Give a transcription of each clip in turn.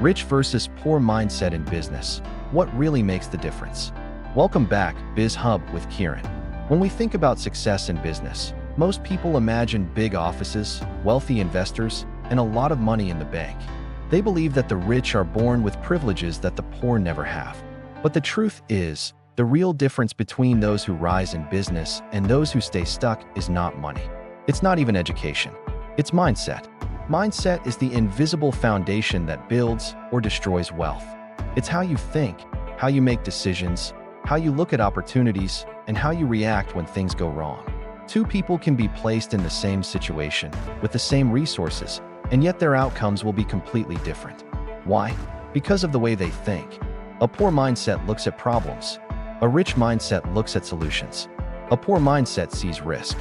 Rich versus poor mindset in business. What really makes the difference? Welcome back, Biz Hub with Kiran. When we think about success in business, most people imagine big offices, wealthy investors, and a lot of money in the bank. They believe that the rich are born with privileges that the poor never have. But the truth is, the real difference between those who rise in business and those who stay stuck is not money. It's not even education. It's mindset. Mindset is the invisible foundation that builds or destroys wealth. It's how you think, how you make decisions, how you look at opportunities, and how you react when things go wrong. Two people can be placed in the same situation, with the same resources, and yet their outcomes will be completely different. Why? Because of the way they think. A poor mindset looks at problems. A rich mindset looks at solutions. A poor mindset sees risk.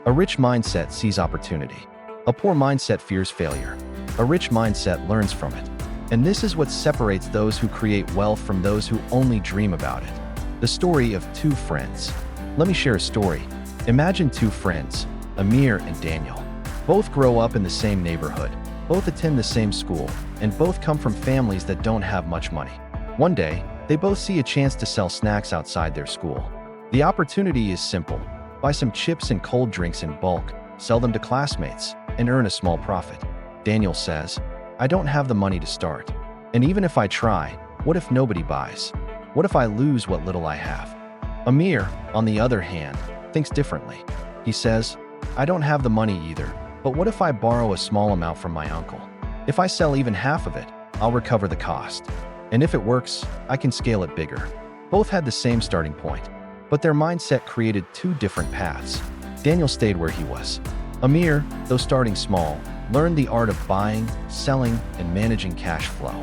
A rich mindset sees opportunity. A poor mindset fears failure. A rich mindset learns from it. And this is what separates those who create wealth from those who only dream about it. The story of two friends. Let me share a story. Imagine two friends, Amir and Daniel. Both grow up in the same neighborhood, both attend the same school, and both come from families that don't have much money. One day, they both see a chance to sell snacks outside their school. The opportunity is simple. Buy some chips and cold drinks in bulk, sell them to classmates, and earn a small profit. Daniel says, "I don't have the money to start. And even if I try, what if nobody buys? What if I lose what little I have?" Amir, on the other hand, thinks differently. He says, "I don't have the money either, but what if I borrow a small amount from my uncle? If I sell even half of it, I'll recover the cost. And if it works, I can scale it bigger." Both had the same starting point, but their mindset created two different paths. Daniel stayed where he was. Amir, though starting small, learned the art of buying, selling, and managing cash flow.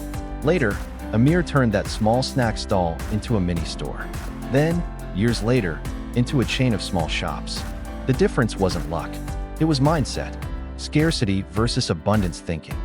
Later, Amir turned that small snack stall into a mini store. Then, years later, into a chain of small shops. The difference wasn't luck. It was mindset. Scarcity versus abundance thinking.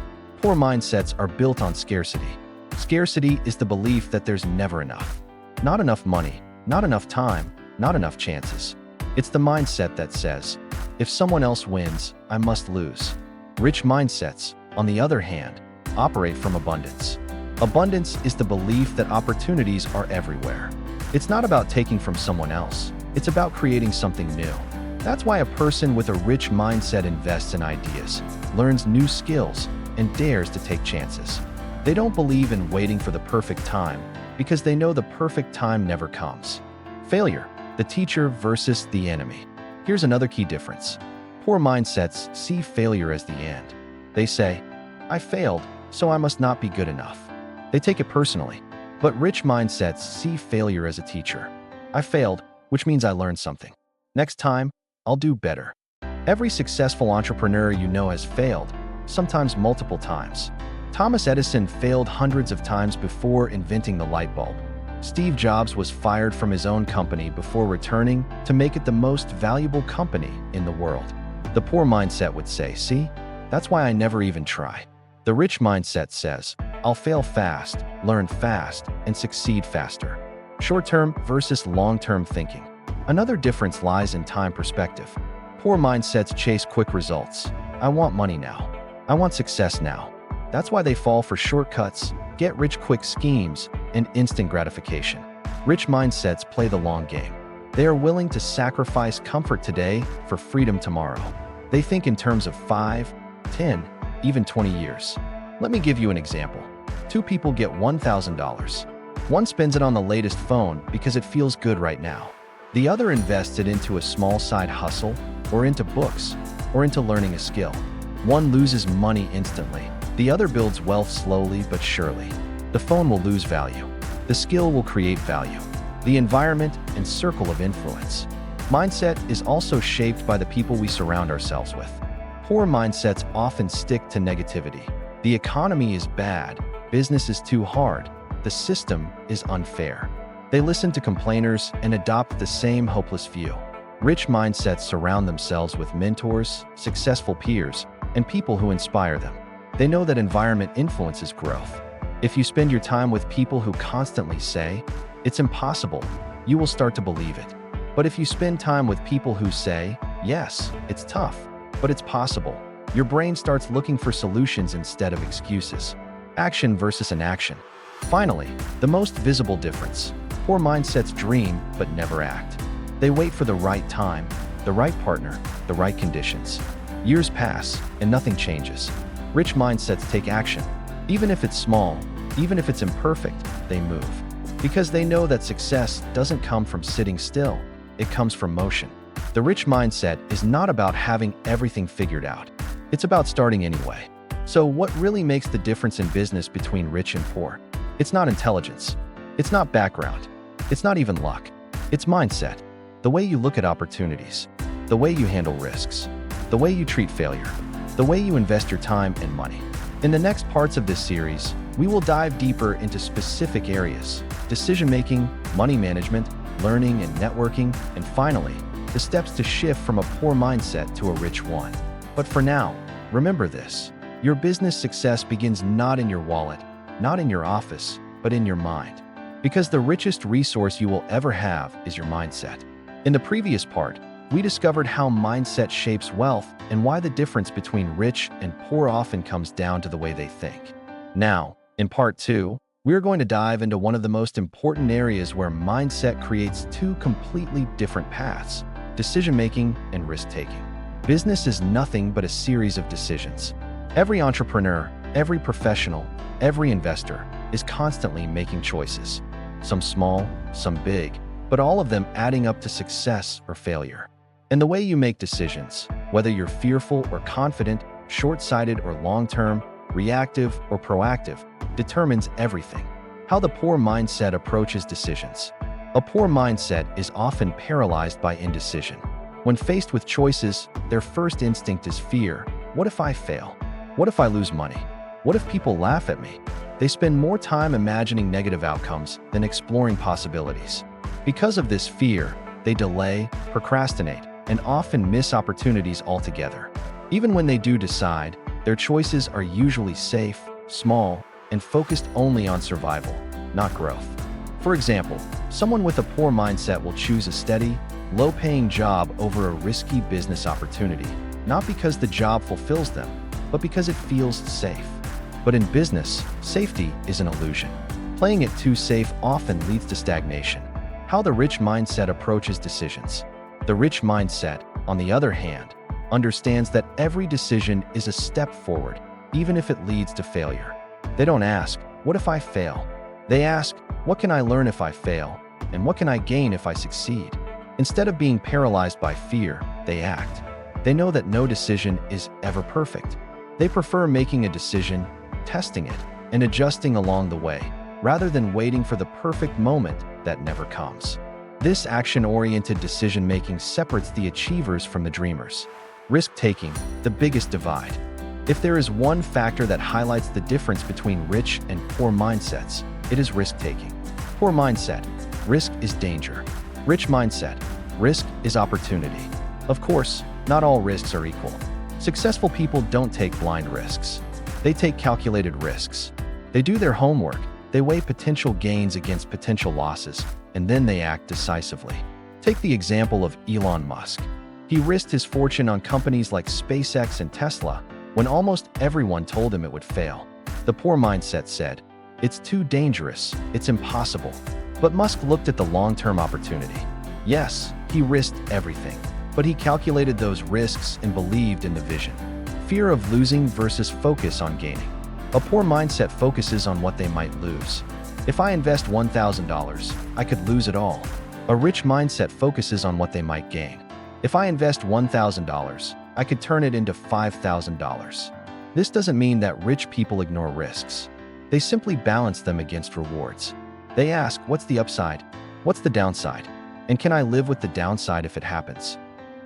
Poor mindsets are built on scarcity. Scarcity is the belief that there's never enough. Not enough money, not enough time, not enough chances. It's the mindset that says, if someone else wins, I must lose. Rich mindsets, on the other hand, operate from abundance. Abundance is the belief that opportunities are everywhere. It's not about taking from someone else. It's about creating something new. That's why a person with a rich mindset invests in ideas, learns new skills, and dares to take chances. They don't believe in waiting for the perfect time because they know the perfect time never comes. Failure, the teacher versus the enemy. Here's another key difference. Poor mindsets see failure as the end. They say, "I failed, so I must not be good enough." They take it personally. But rich mindsets see failure as a teacher. "I failed, which means I learned something. Next time, I'll do better." Every successful entrepreneur you know has failed, sometimes multiple times. Thomas Edison failed hundreds of times before inventing the light bulb. Steve Jobs was fired from his own company before returning to make it the most valuable company in the world. The poor mindset would say, "See, that's why I never even try." The rich mindset says, "I'll fail fast, learn fast, and succeed faster." Short-term versus long-term thinking. Another difference lies in time perspective. Poor mindsets chase quick results. "I want money now. I want success now." That's why they fall for shortcuts, get-rich-quick schemes, and instant gratification. Rich mindsets play the long game. They are willing to sacrifice comfort today for freedom tomorrow. They think in terms of 5, 10, even 20 years. Let me give you an example. Two people get $1,000. One spends it on the latest phone because it feels good right now. The other invests it into a small side hustle, or into books, or into learning a skill. One loses money instantly. The other builds wealth slowly but surely. The phone will lose value. The skill will create value. The environment and circle of influence. Mindset is also shaped by the people we surround ourselves with. Poor mindsets often stick to negativity. The economy is bad. Business is too hard. The system is unfair. They listen to complainers and adopt the same hopeless view. Rich mindsets surround themselves with mentors, successful peers, and people who inspire them. They know that environment influences growth. If you spend your time with people who constantly say, "It's impossible," you will start to believe it. But if you spend time with people who say, "Yes, it's tough, but it's possible," your brain starts looking for solutions instead of excuses. Action versus inaction. Finally, the most visible difference. Poor mindsets dream but never act. They wait for the right time, the right partner, the right conditions. Years pass and nothing changes. Rich mindsets take action. Even if it's small, even if it's imperfect, they move. Because they know that success doesn't come from sitting still, it comes from motion. The rich mindset is not about having everything figured out. It's about starting anyway. So what really makes the difference in business between rich and poor? It's not intelligence. It's not background. It's not even luck. It's mindset. The way you look at opportunities, the way you handle risks, the way you treat failure, the way you invest your time and money. In the next parts of this series, we will dive deeper into specific areas: decision-making, money management, learning and networking, and finally, the steps to shift from a poor mindset to a rich one. But for now, remember this: your business success begins not in your wallet, not in your office, but in your mind. Because the richest resource you will ever have is your mindset. In the previous part, we discovered how mindset shapes wealth and why the difference between rich and poor often comes down to the way they think. Now, in part 2, we're going to dive into one of the most important areas where mindset creates two completely different paths: decision-making and risk-taking. Business is nothing but a series of decisions. Every entrepreneur, every professional, every investor is constantly making choices. Some small, some big, but all of them adding up to success or failure. And the way you make decisions, whether you're fearful or confident, short-sighted or long-term, reactive or proactive, determines everything. How the poor mindset approaches decisions. A poor mindset is often paralyzed by indecision. When faced with choices, their first instinct is fear. What if I fail? What if I lose money? What if people laugh at me? They spend more time imagining negative outcomes than exploring possibilities. Because of this fear, they delay, procrastinate, and often miss opportunities altogether. Even when they do decide, their choices are usually safe, small, and focused only on survival, not growth. For example, someone with a poor mindset will choose a steady, low-paying job over a risky business opportunity, not because the job fulfills them, but because it feels safe. But in business, safety is an illusion. Playing it too safe often leads to stagnation. How the rich mindset approaches decisions. The rich mindset, on the other hand, understands that every decision is a step forward, even if it leads to failure. They don't ask, what if I fail? They ask, what can I learn if I fail? And what can I gain if I succeed? Instead of being paralyzed by fear, they act. They know that no decision is ever perfect. They prefer making a decision, testing it, and adjusting along the way, rather than waiting for the perfect moment that never comes. This action-oriented decision-making separates the achievers from the dreamers. Risk-taking, the biggest divide. If there is one factor that highlights the difference between rich and poor mindsets, it is risk-taking. Poor mindset, risk is danger. Rich mindset, risk is opportunity. Of course, not all risks are equal. Successful people don't take blind risks. They take calculated risks. They do their homework. They weigh potential gains against potential losses, and then they act decisively. Take the example of Elon Musk. He risked his fortune on companies like SpaceX and Tesla when almost everyone told him it would fail. The poor mindset said, "It's too dangerous, it's impossible." But Musk looked at the long-term opportunity. Yes, he risked everything, but he calculated those risks and believed in the vision. Fear of losing versus focus on gaining. A poor mindset focuses on what they might lose. If I invest $1,000, I could lose it all. A rich mindset focuses on what they might gain. If I invest $1,000, I could turn it into $5,000. This doesn't mean that rich people ignore risks. They simply balance them against rewards. They ask, what's the upside? What's the downside? And can I live with the downside if it happens?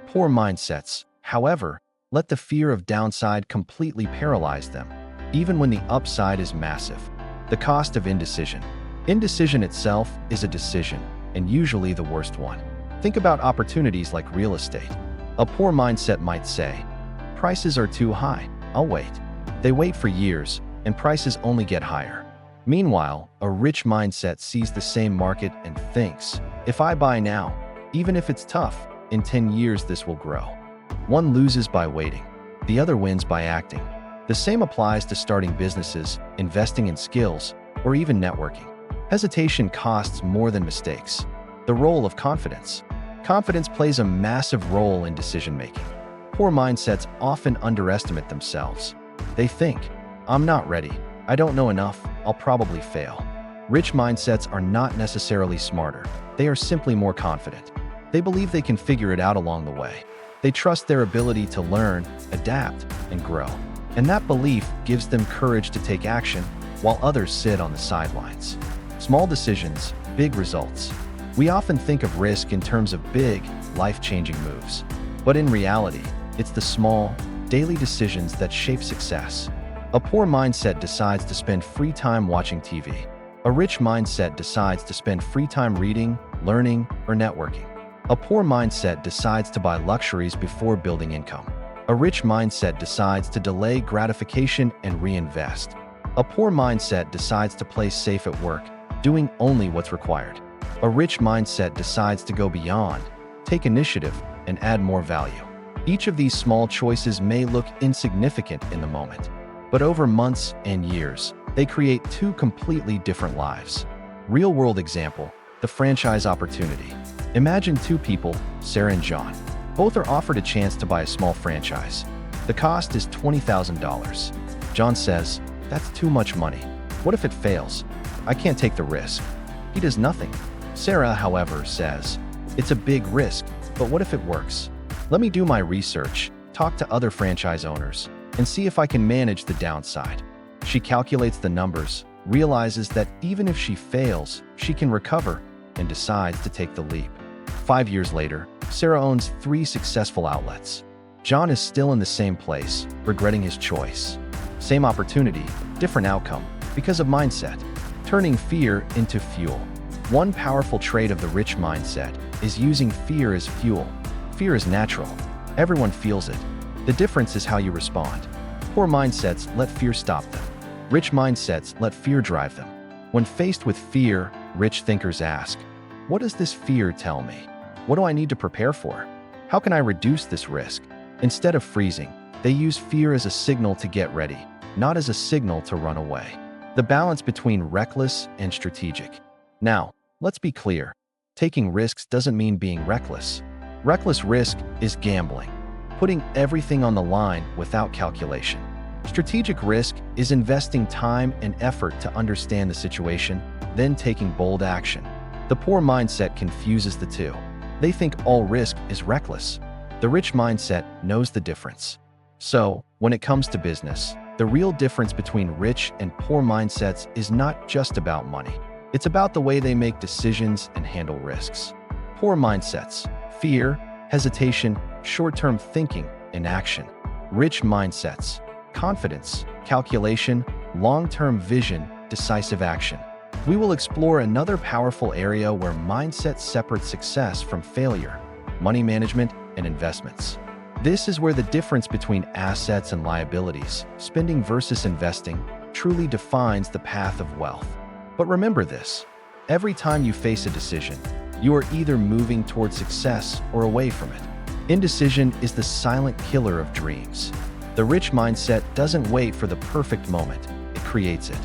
Poor mindsets, however, let the fear of downside completely paralyze them, even when the upside is massive. The cost of indecision. Indecision itself is a decision, and usually the worst one. Think about opportunities like real estate. A poor mindset might say, prices are too high, I'll wait. They wait for years, and prices only get higher. Meanwhile, a rich mindset sees the same market and thinks, if I buy now, even if it's tough, in 10 years this will grow. One loses by waiting. The other wins by acting. The same applies to starting businesses, investing in skills, or even networking. Hesitation costs more than mistakes. The role of confidence. Confidence plays a massive role in decision-making. Poor mindsets often underestimate themselves. They think, "I'm not ready. I don't know enough. I'll probably fail." Rich mindsets are not necessarily smarter. They are simply more confident. They believe they can figure it out along the way. They trust their ability to learn, adapt, and grow. And that belief gives them courage to take action while others sit on the sidelines. Small decisions, big results. We often think of risk in terms of big, life-changing moves. But in reality, it's the small, daily decisions that shape success. A poor mindset decides to spend free time watching TV. A rich mindset decides to spend free time reading, learning, or networking. A poor mindset decides to buy luxuries before building income. A rich mindset decides to delay gratification and reinvest. A poor mindset decides to play safe at work, doing only what's required. A rich mindset decides to go beyond, take initiative, and add more value. Each of these small choices may look insignificant in the moment, but over months and years, they create two completely different lives. Real-world example, the franchise opportunity. Imagine two people, Sarah and John. Both are offered a chance to buy a small franchise. The cost is $20,000. John says, "That's too much money. What if it fails? I can't take the risk." He does nothing. Sarah, however, says, "It's a big risk, but what if it works? Let me do my research, talk to other franchise owners, and see if I can manage the downside." She calculates the numbers, realizes that even if she fails, she can recover, and decides to take the leap. 5 years later, Sarah owns 3 successful outlets. John is still in the same place, regretting his choice. Same opportunity, different outcome, because of mindset. Turning fear into fuel. One powerful trait of the rich mindset is using fear as fuel. Fear is natural. Everyone feels it. The difference is how you respond. Poor mindsets let fear stop them. Rich mindsets let fear drive them. When faced with fear, rich thinkers ask, "What does this fear tell me? What do I need to prepare for? How can I reduce this risk?" Instead of freezing, they use fear as a signal to get ready, not as a signal to run away. The balance between reckless and strategic. Now, let's be clear. Taking risks doesn't mean being reckless. Reckless risk is gambling, putting everything on the line without calculation. Strategic risk is investing time and effort to understand the situation, then taking bold action. The poor mindset confuses the two. They think all risk is reckless. The rich mindset knows the difference. So, when it comes to business, the real difference between rich and poor mindsets is not just about money. It's about the way they make decisions and handle risks. Poor mindsets: fear, hesitation, short-term thinking, inaction. Rich mindsets: confidence, calculation, long-term vision, decisive action. We will explore another powerful area where mindset separates success from failure: money management and investments. This is where the difference between assets and liabilities, spending versus investing, truly defines the path of wealth. But remember this: every time you face a decision, you are either moving toward success or away from it. Indecision is the silent killer of dreams. The rich mindset doesn't wait for the perfect moment, it creates it.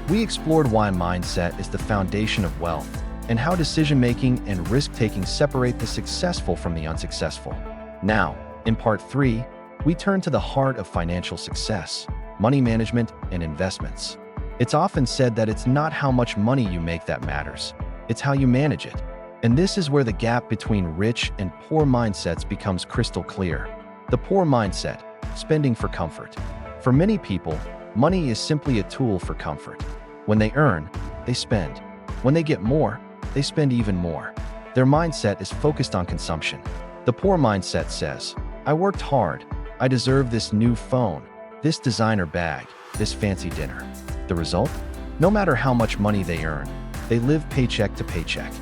We explored why mindset is the foundation of wealth, and how decision-making and risk-taking separate the successful from the unsuccessful. Now, in part 3, we turn to the heart of financial success: money management and investments. It's often said that it's not how much money you make that matters, it's how you manage it. And this is where the gap between rich and poor mindsets becomes crystal clear. The poor mindset: spending for comfort. For many people, money is simply a tool for comfort. When they earn, they spend. When they get more, they spend even more. Their mindset is focused on consumption. The poor mindset says, "I worked hard. I deserve this new phone, this designer bag, this fancy dinner." The result? No matter how much money they earn, they live paycheck to paycheck.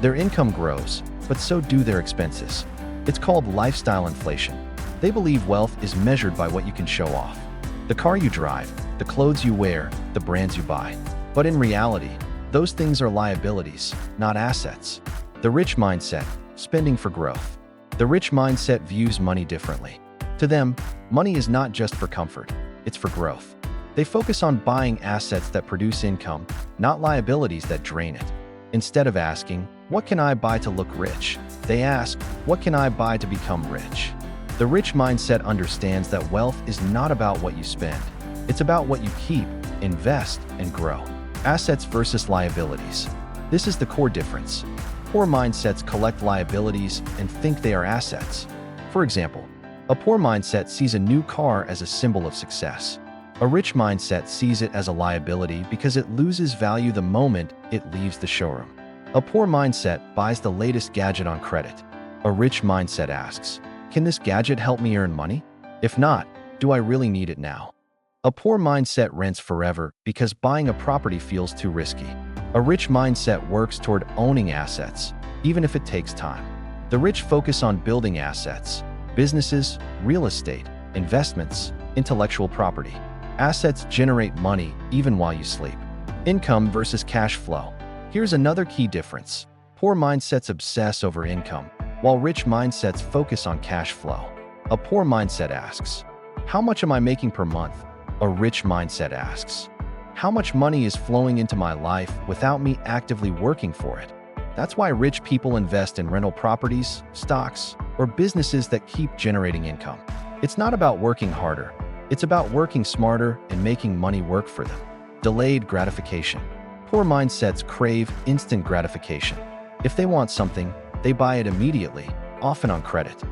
Their income grows, but so do their expenses. It's called lifestyle inflation. They believe wealth is measured by what you can show off: the car you drive, the clothes you wear, the brands you buy. But in reality, those things are liabilities, not assets. The rich mindset: spending for growth. The rich mindset views money differently. To them, money is not just for comfort. it's for growth. They focus on buying assets that produce income, not liabilities that drain it. Instead of asking, "What can I buy to look rich?" they ask, "What can I buy to become rich?" The rich mindset understands that wealth is not about what you spend. It's about what you keep, invest, and grow. Assets versus liabilities. This is the core difference. Poor mindsets collect liabilities and think they are assets. For example, a poor mindset sees a new car as a symbol of success. A rich mindset sees it as a liability because it loses value the moment it leaves the showroom. A poor mindset buys the latest gadget on credit. A rich mindset asks, "Can this gadget help me earn money? If not, do I really need it now?" A poor mindset rents forever because buying a property feels too risky. A rich mindset works toward owning assets, even if it takes time. The rich focus on building assets, businesses, real estate, investments, intellectual property. Assets generate money even while you sleep. Income versus cash flow. Here's another key difference. Poor mindsets obsess over income, while rich mindsets focus on cash flow. A poor mindset asks, "How much am I making per month?" A rich mindset asks, "How much money is flowing into my life without me actively working for it?" That's why rich people invest in rental properties, stocks, or businesses that keep generating income. It's not about working harder. It's about working smarter and making money work for them. Delayed gratification. Poor mindsets crave instant gratification. If they want something, they buy it immediately, often on credit.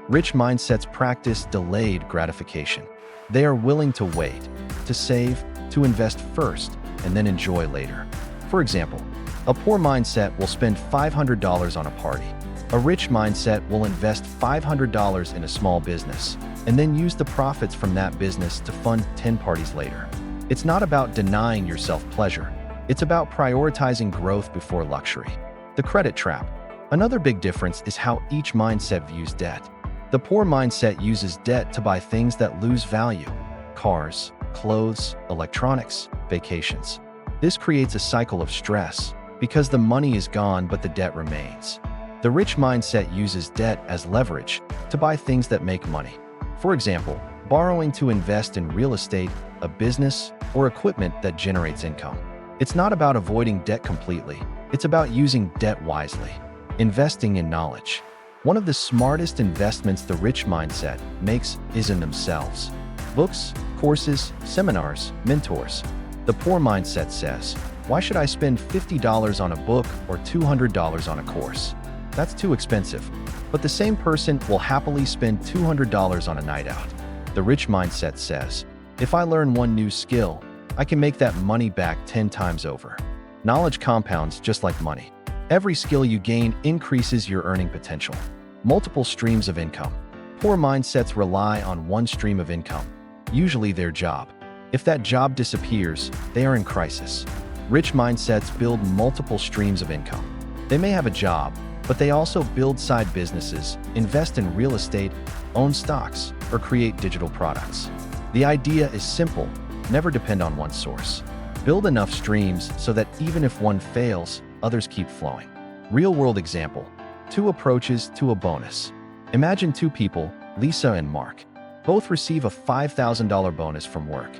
Rich mindsets practice delayed gratification. They are willing to wait, to save, to invest first, and then enjoy later. For example, a poor mindset will spend $500 on a party. A rich mindset will invest $500 in a small business, and then use the profits from that business to fund 10 parties later. It's not about denying yourself pleasure. It's about prioritizing growth before luxury. The credit trap. Another big difference is how each mindset views debt. The poor mindset uses debt to buy things that lose value: cars, clothes, electronics, vacations. This creates a cycle of stress because the money is gone but the debt remains. The rich mindset uses debt as leverage to buy things that make money. For example, borrowing to invest in real estate, a business, or equipment that generates income. It's not about avoiding debt completely. It's about using debt wisely. Investing in knowledge. One of the smartest investments the rich mindset makes is in themselves. Books, courses, seminars, mentors. The poor mindset says, "Why should I spend $50 on a book or $200 on a course? That's too expensive." But the same person will happily spend $200 on a night out. The rich mindset says, "If I learn one new skill, I can make that money back 10 times over." Knowledge compounds just like money. Every skill you gain increases your earning potential. Multiple streams of income. Poor mindsets rely on one stream of income, usually their job. If that job disappears, they are in crisis. Rich mindsets build multiple streams of income. They may have a job, but they also build side businesses, invest in real estate, own stocks, or create digital products. The idea is simple: never depend on one source. Build enough streams so that even if one fails, others keep flowing. Real-world example: 2 approaches to a bonus. Imagine 2 people, Lisa and Mark. Both receive a $5,000 bonus from work.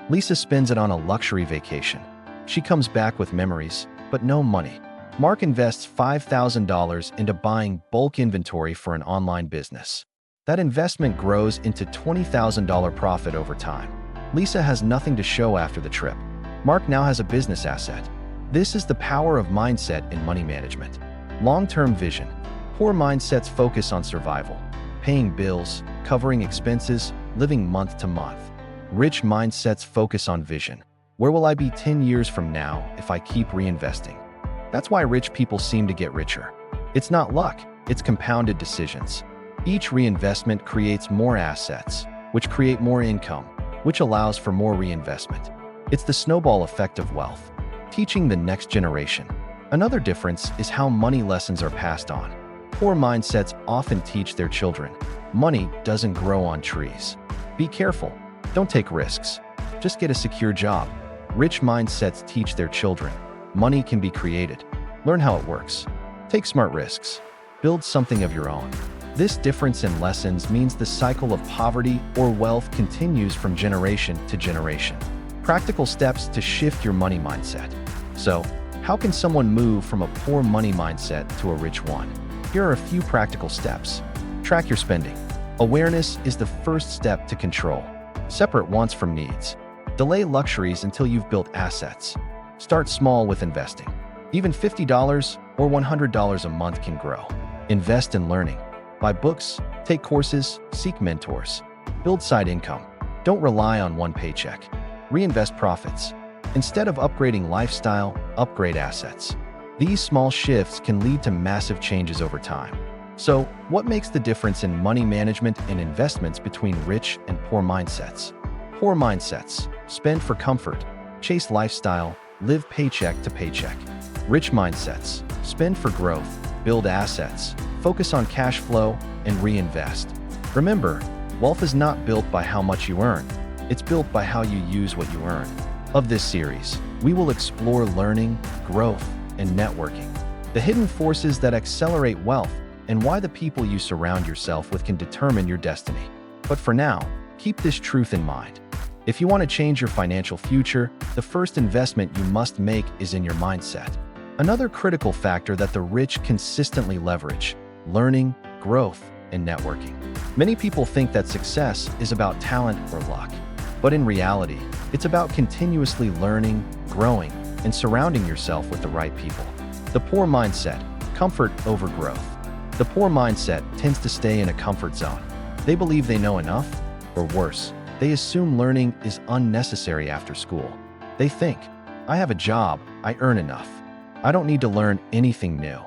Lisa spends it on a luxury vacation. She comes back with memories, but no money. Mark invests $5,000 into buying bulk inventory for an online business. That investment grows into $20,000 profit over time. Lisa has nothing to show after the trip. Mark now has a business asset. This is the power of mindset in money management. Long-term vision. Poor mindsets focus on survival, paying bills, covering expenses, living month to month. Rich mindsets focus on vision. Where will I be 10 years from now if I keep reinvesting? That's why rich people seem to get richer. It's not luck, it's compounded decisions. Each reinvestment creates more assets, which create more income, which allows for more reinvestment. It's the snowball effect of wealth, teaching the next generation. Another difference is how money lessons are passed on. Poor mindsets often teach their children, money doesn't grow on trees. Be careful, don't take risks, just get a secure job. Rich mindsets teach their children, money can be created. Learn how it works. Take smart risks. Build something of your own. This difference in lessons means the cycle of poverty or wealth continues from generation to generation. Practical steps to shift your money mindset. So, how can someone move from a poor money mindset to a rich one? Here are a few practical steps. Track your spending. Awareness is the first step to control. Separate wants from needs. Delay luxuries until you've built assets. Start small with investing. Even $50 or $100 a month can grow. Invest in learning. Buy books, take courses, seek mentors. Build side income. Don't rely on one paycheck. Reinvest profits. Instead of upgrading lifestyle, upgrade assets. These small shifts can lead to massive changes over time. So, what makes the difference in money management and investments between rich and poor mindsets? Poor mindsets: spend for comfort, chase lifestyle, live paycheck to paycheck. Rich mindsets: spend for growth, build assets, focus on cash flow, and reinvest. Remember, wealth is not built by how much you earn. It's built by how you use what you earn. Of this series, we will explore learning, growth, and networking, the hidden forces that accelerate wealth, and why the people you surround yourself with can determine your destiny. But for now, keep this truth in mind. If you want to change your financial future, the first investment you must make is in your mindset. Another critical factor that the rich consistently leverage: learning, growth, and networking. Many people think that success is about talent or luck. But in reality, it's about continuously learning, growing, and surrounding yourself with the right people. The poor mindset: comfort over growth. The poor mindset tends to stay in a comfort zone. They believe they know enough, or worse, they assume learning is unnecessary after school. They think, I have a job, I earn enough. I don't need to learn anything new.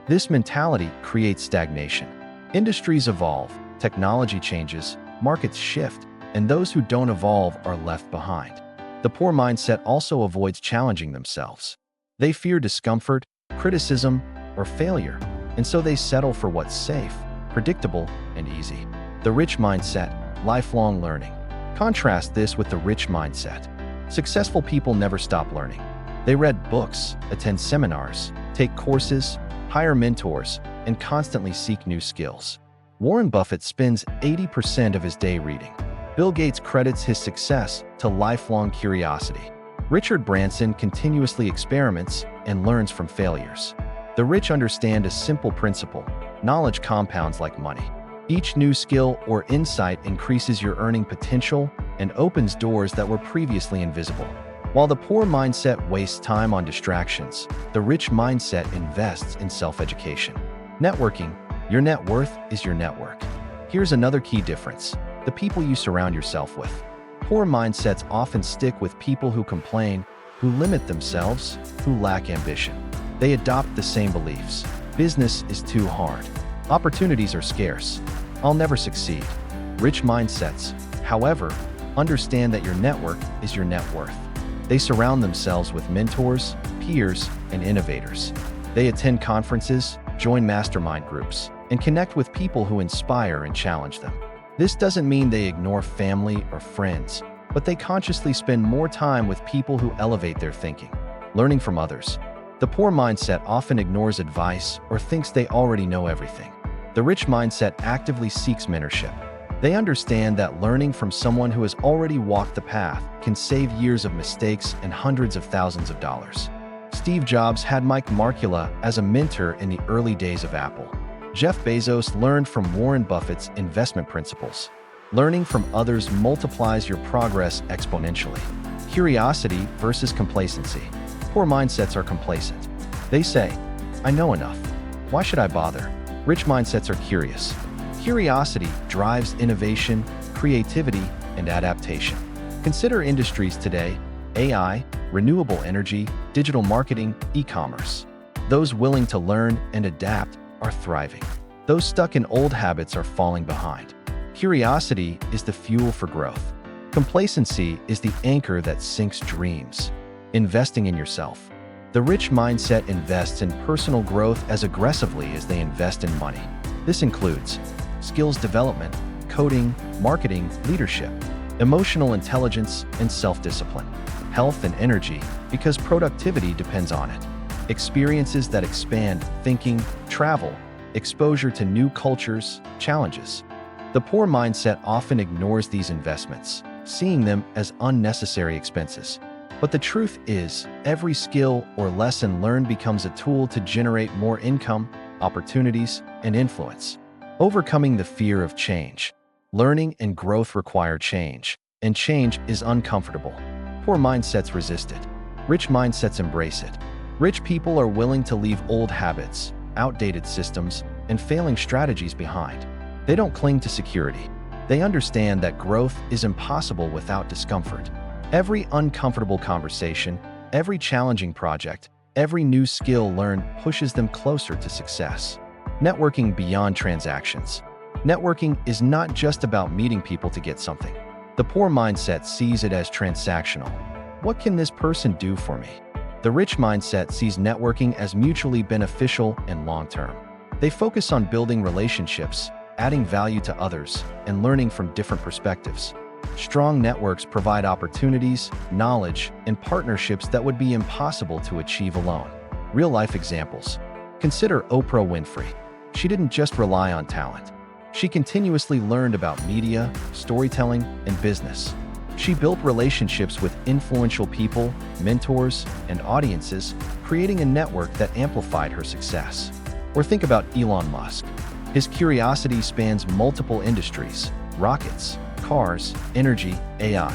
This mentality creates stagnation. Industries evolve, technology changes, markets shift, and those who don't evolve are left behind. The poor mindset also avoids challenging themselves. They fear discomfort, criticism, or failure, and so they settle for what's safe, predictable, and easy. The rich mindset: lifelong learning. Contrast this with the rich mindset. Successful people never stop learning. They read books, attend seminars, take courses, hire mentors, and constantly seek new skills. Warren Buffett spends 80% of his day reading. Bill Gates credits his success to lifelong curiosity. Richard Branson continuously experiments and learns from failures. The rich understand a simple principle: knowledge compounds like money. Each new skill or insight increases your earning potential and opens doors that were previously invisible. While the poor mindset wastes time on distractions, the rich mindset invests in self-education. Networking: your net worth is your network. Here's another key difference: the people you surround yourself with. Poor mindsets often stick with people who complain, who limit themselves, who lack ambition. They adopt the same beliefs. Business is too hard. Opportunities are scarce. I'll never succeed. Rich mindsets, however, understand that your network is your net worth. They surround themselves with mentors, peers, and innovators. They attend conferences, join mastermind groups, and connect with people who inspire and challenge them. This doesn't mean they ignore family or friends, but they consciously spend more time with people who elevate their thinking. Learning from others. The poor mindset often ignores advice or thinks they already know everything. The rich mindset actively seeks mentorship. They understand that learning from someone who has already walked the path can save years of mistakes and hundreds of thousands of dollars. Steve Jobs had Mike Markula as a mentor in the early days of Apple. Jeff Bezos learned from Warren Buffett's investment principles. Learning from others multiplies your progress exponentially. Curiosity versus complacency. Poor mindsets are complacent. They say, I know enough. Why should I bother? Rich mindsets are curious. Curiosity drives innovation, creativity, and adaptation. Consider industries today: AI, renewable energy, digital marketing, e-commerce. Those willing to learn and adapt are thriving. Those stuck in old habits are falling behind. Curiosity is the fuel for growth. Complacency is the anchor that sinks dreams. Investing in yourself. The rich mindset invests in personal growth as aggressively as they invest in money. This includes skills development, coding, marketing, leadership, emotional intelligence, and self-discipline, health and energy, because productivity depends on it, experiences that expand thinking, travel, exposure to new cultures, challenges. The poor mindset often ignores these investments, seeing them as unnecessary expenses. But the truth is, every skill or lesson learned becomes a tool to generate more income, opportunities, and influence. Overcoming the fear of change. Learning and growth require change, and change is uncomfortable. Poor mindsets resist it. Rich mindsets embrace it. Rich people are willing to leave old habits, outdated systems, and failing strategies behind. They don't cling to security. They understand that growth is impossible without discomfort. Every uncomfortable conversation, every challenging project, every new skill learned pushes them closer to success. Networking beyond transactions. Networking is not just about meeting people to get something. The poor mindset sees it as transactional. What can this person do for me? The rich mindset sees networking as mutually beneficial and long-term. They focus on building relationships, adding value to others, and learning from different perspectives. Strong networks provide opportunities, knowledge, and partnerships that would be impossible to achieve alone. Real-life examples. Consider Oprah Winfrey. She didn't just rely on talent. She continuously learned about media, storytelling, and business. She built relationships with influential people, mentors, and audiences, creating a network that amplified her success. Or think about Elon Musk. His curiosity spans multiple industries: rockets, cars, energy, AI.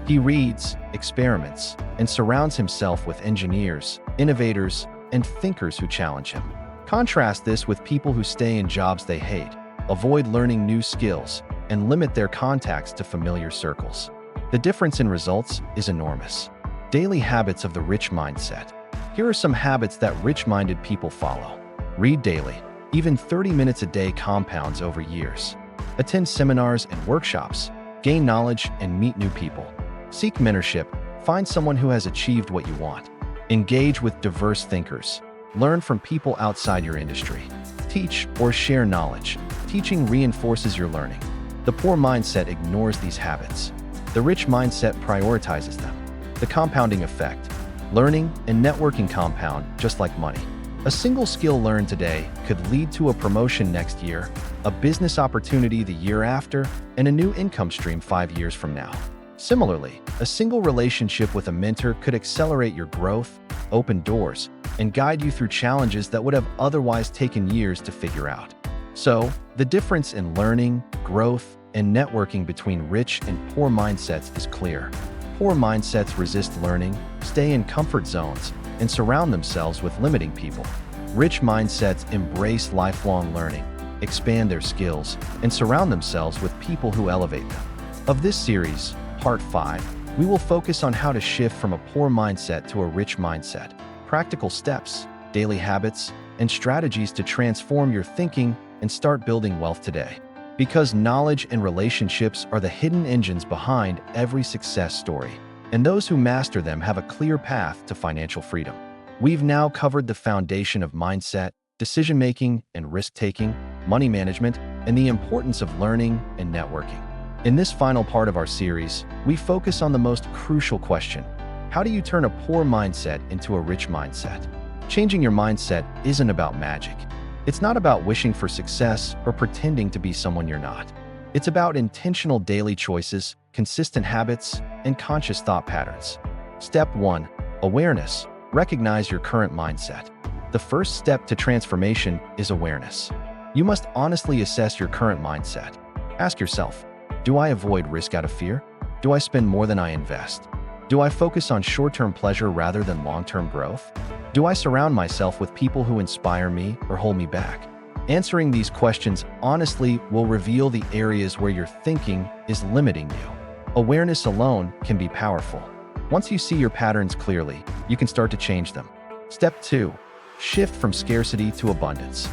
He reads, experiments, and surrounds himself with engineers, innovators, and thinkers who challenge him. Contrast this with people who stay in jobs they hate, avoid learning new skills, and limit their contacts to familiar circles. The difference in results is enormous. Daily habits of the rich mindset. Here are some habits that rich-minded people follow. Read daily. Even 30 minutes a day compounds over years. Attend seminars and workshops. Gain knowledge and meet new people. Seek mentorship. Find someone who has achieved what you want. Engage with diverse thinkers. Learn from people outside your industry. Teach or share knowledge. Teaching reinforces your learning. The poor mindset ignores these habits. The rich mindset prioritizes them. The compounding effect. Learning and networking compound just like money. A single skill learned today could lead to a promotion next year, a business opportunity the year after, and a new income stream 5 years from now. Similarly, a single relationship with a mentor could accelerate your growth, open doors, and guide you through challenges that would have otherwise taken years to figure out. So, the difference in learning, growth, and networking between rich and poor mindsets is clear. Poor mindsets resist learning, stay in comfort zones, and surround themselves with limiting people. Rich mindsets embrace lifelong learning, expand their skills, and surround themselves with people who elevate them. Of this series, Part 5, we will focus on how to shift from a poor mindset to a rich mindset, practical steps, daily habits, and strategies to transform your thinking and start building wealth today. Because knowledge and relationships are the hidden engines behind every success story, and those who master them have a clear path to financial freedom. We've now covered the foundation of mindset, decision-making and risk-taking, money management, and the importance of learning and networking. In this final part of our series, we focus on the most crucial question: how do you turn a poor mindset into a rich mindset? Changing your mindset isn't about magic. It's not about wishing for success or pretending to be someone you're not. It's about intentional daily choices, consistent habits, and conscious thought patterns. Step 1. Awareness. Recognize your current mindset. The first step to transformation is awareness. You must honestly assess your current mindset. Ask yourself, do I avoid risk out of fear? Do I spend more than I invest? Do I focus on short-term pleasure rather than long-term growth? Do I surround myself with people who inspire me or hold me back? Answering these questions honestly will reveal the areas where your thinking is limiting you. Awareness alone can be powerful. Once you see your patterns clearly, you can start to change them. Step 2. Shift from scarcity to abundance.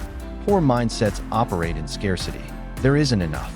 Poor mindsets operate in scarcity. There isn't enough.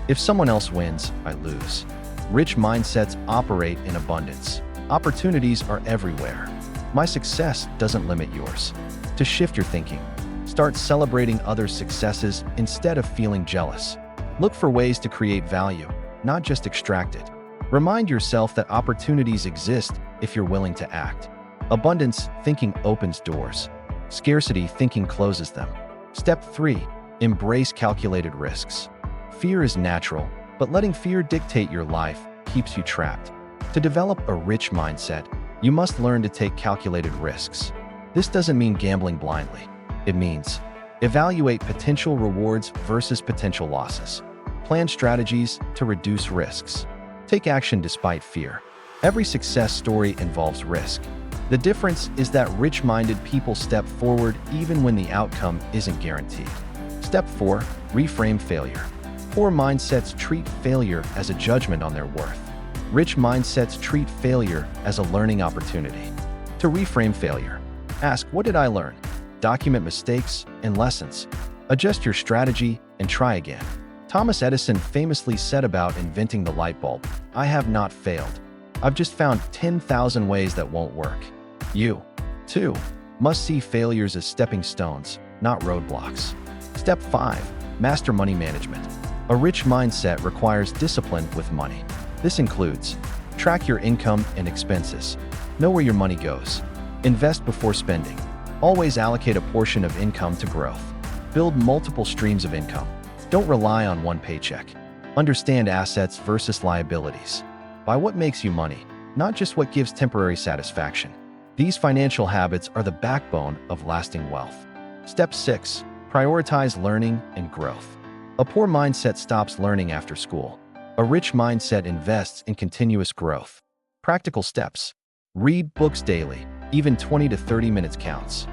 If someone else wins, I lose. Rich mindsets operate in abundance. Opportunities are everywhere. My success doesn't limit yours. To shift your thinking, start celebrating others' successes instead of feeling jealous. Look for ways to create value, not just extract it. Remind yourself that opportunities exist if you're willing to act. Abundance thinking opens doors. Scarcity thinking closes them. Step 3. Embrace calculated risks. Fear is natural, but letting fear dictate your life keeps you trapped. To develop a rich mindset, you must learn to take calculated risks. This doesn't mean gambling blindly. It means evaluate potential rewards versus potential losses. Plan strategies to reduce risks. Take action despite fear. Every success story involves risk. The difference is that rich-minded people step forward even when the outcome isn't guaranteed. Step 4. Reframe failure. Poor mindsets treat failure as a judgment on their worth. Rich mindsets treat failure as a learning opportunity. To reframe failure, ask, what did I learn? Document mistakes and lessons. Adjust your strategy and try again. Thomas Edison famously said about inventing the light bulb, "I have not failed. I've just found 10,000 ways that won't work." You, too, must see failures as stepping stones, not roadblocks. Step 5. Master money management. A rich mindset requires discipline with money. This includes track your income and expenses. Know where your money goes. Invest before spending. Always allocate a portion of income to growth. Build multiple streams of income. Don't rely on one paycheck. Understand assets versus liabilities. Buy what makes you money, not just what gives temporary satisfaction. These financial habits are the backbone of lasting wealth. Step 6. Prioritize learning and growth. A poor mindset stops learning after school. A rich mindset invests in continuous growth. Practical steps. Read books daily, even 20 to 30 minutes counts.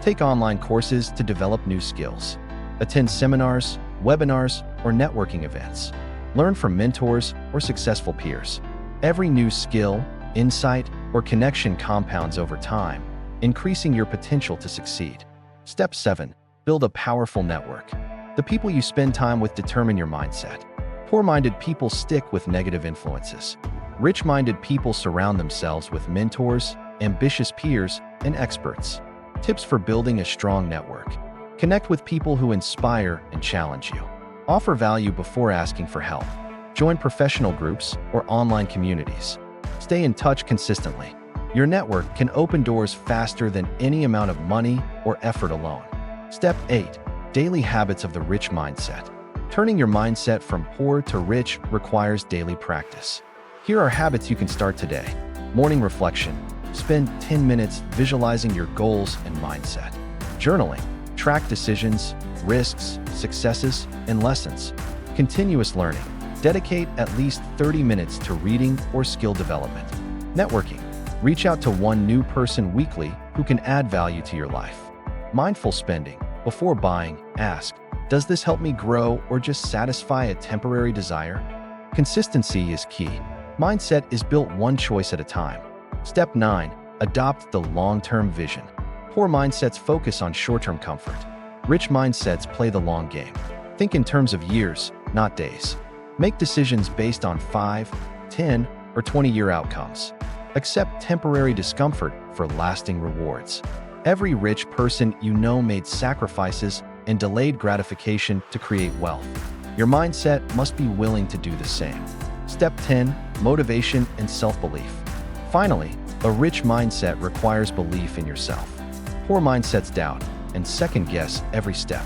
Take online courses to develop new skills. Attend seminars, webinars, or networking events. Learn from mentors or successful peers. Every new skill, insight, or connection compounds over time, increasing your potential to succeed. Step 7. Build a powerful network. The people you spend time with determine your mindset. Poor-minded people stick with negative influences. Rich-minded people surround themselves with mentors, ambitious peers, and experts. Tips for building a strong network. Connect with people who inspire and challenge you. Offer value before asking for help. Join professional groups or online communities. Stay in touch consistently. Your network can open doors faster than any amount of money or effort alone. Step 8. Daily habits of the rich mindset. Turning your mindset from poor to rich requires daily practice. Here are habits you can start today. Morning reflection. Spend 10 minutes visualizing your goals and mindset. Journaling. Track decisions, risks, successes, and lessons. Continuous learning. Dedicate at least 30 minutes to reading or skill development. Networking. Reach out to one new person weekly who can add value to your life. Mindful spending. Before buying, ask, does this help me grow or just satisfy a temporary desire? Consistency is key. Mindset is built one choice at a time. Step 9. Adopt the long-term vision. Poor mindsets focus on short-term comfort. Rich mindsets play the long game. Think in terms of years, not days. Make decisions based on 5, 10, or 20-year outcomes. Accept temporary discomfort for lasting rewards. Every rich person you know made sacrifices and delayed gratification to create wealth. Your mindset must be willing to do the same. Step 10. Motivation and self-belief. Finally, a rich mindset requires belief in yourself. Poor mindsets doubt and second-guess every step.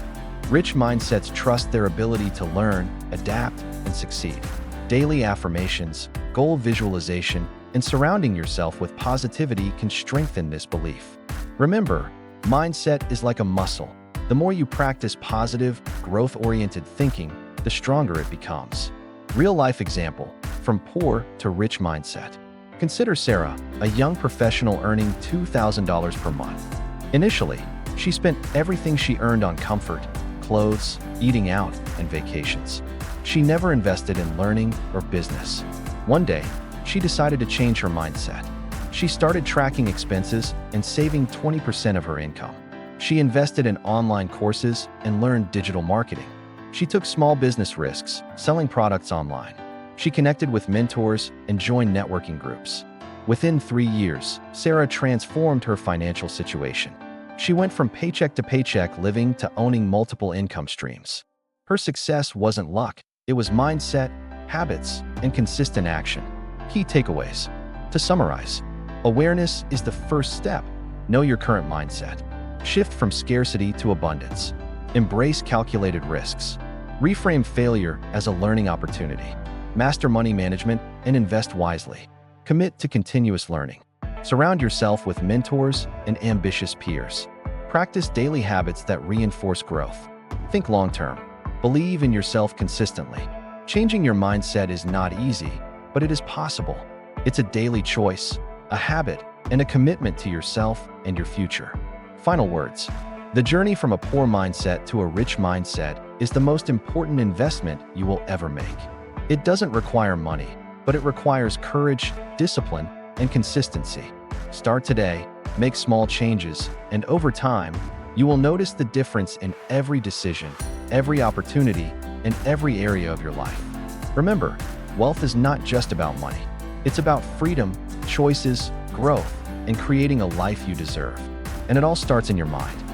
Rich mindsets trust their ability to learn, adapt, and succeed. Daily affirmations, goal visualization, and surrounding yourself with positivity can strengthen this belief. Remember, mindset is like a muscle. The more you practice positive, growth-oriented thinking, the stronger it becomes. Real-life example, from poor to rich mindset. Consider Sarah, a young professional earning $2,000 per month. Initially, she spent everything she earned on comfort, clothes, eating out, and vacations. She never invested in learning or business. One day, she decided to change her mindset. She started tracking expenses and saving 20% of her income. She invested in online courses and learned digital marketing. She took small business risks, selling products online. She connected with mentors and joined networking groups. Within 3 years, Sarah transformed her financial situation. She went from paycheck to paycheck living to owning multiple income streams. Her success wasn't luck, it was mindset, habits, and consistent action. Key takeaways. To summarize, awareness is the first step. Know your current mindset. Shift from scarcity to abundance. Embrace calculated risks. Reframe failure as a learning opportunity. Master money management and invest wisely. Commit to continuous learning. Surround yourself with mentors and ambitious peers. Practice daily habits that reinforce growth. Think long-term. Believe in yourself consistently. Changing your mindset is not easy, but it is possible. It's a daily choice, a habit, and a commitment to yourself and your future. Final words. The journey from a poor mindset to a rich mindset is the most important investment you will ever make. It doesn't require money, but it requires courage, discipline, and consistency. Start today, make small changes, and over time, you will notice the difference in every decision, every opportunity, and every area of your life. Remember, wealth is not just about money. It's about freedom, choices, growth, and creating a life you deserve. And it all starts in your mind.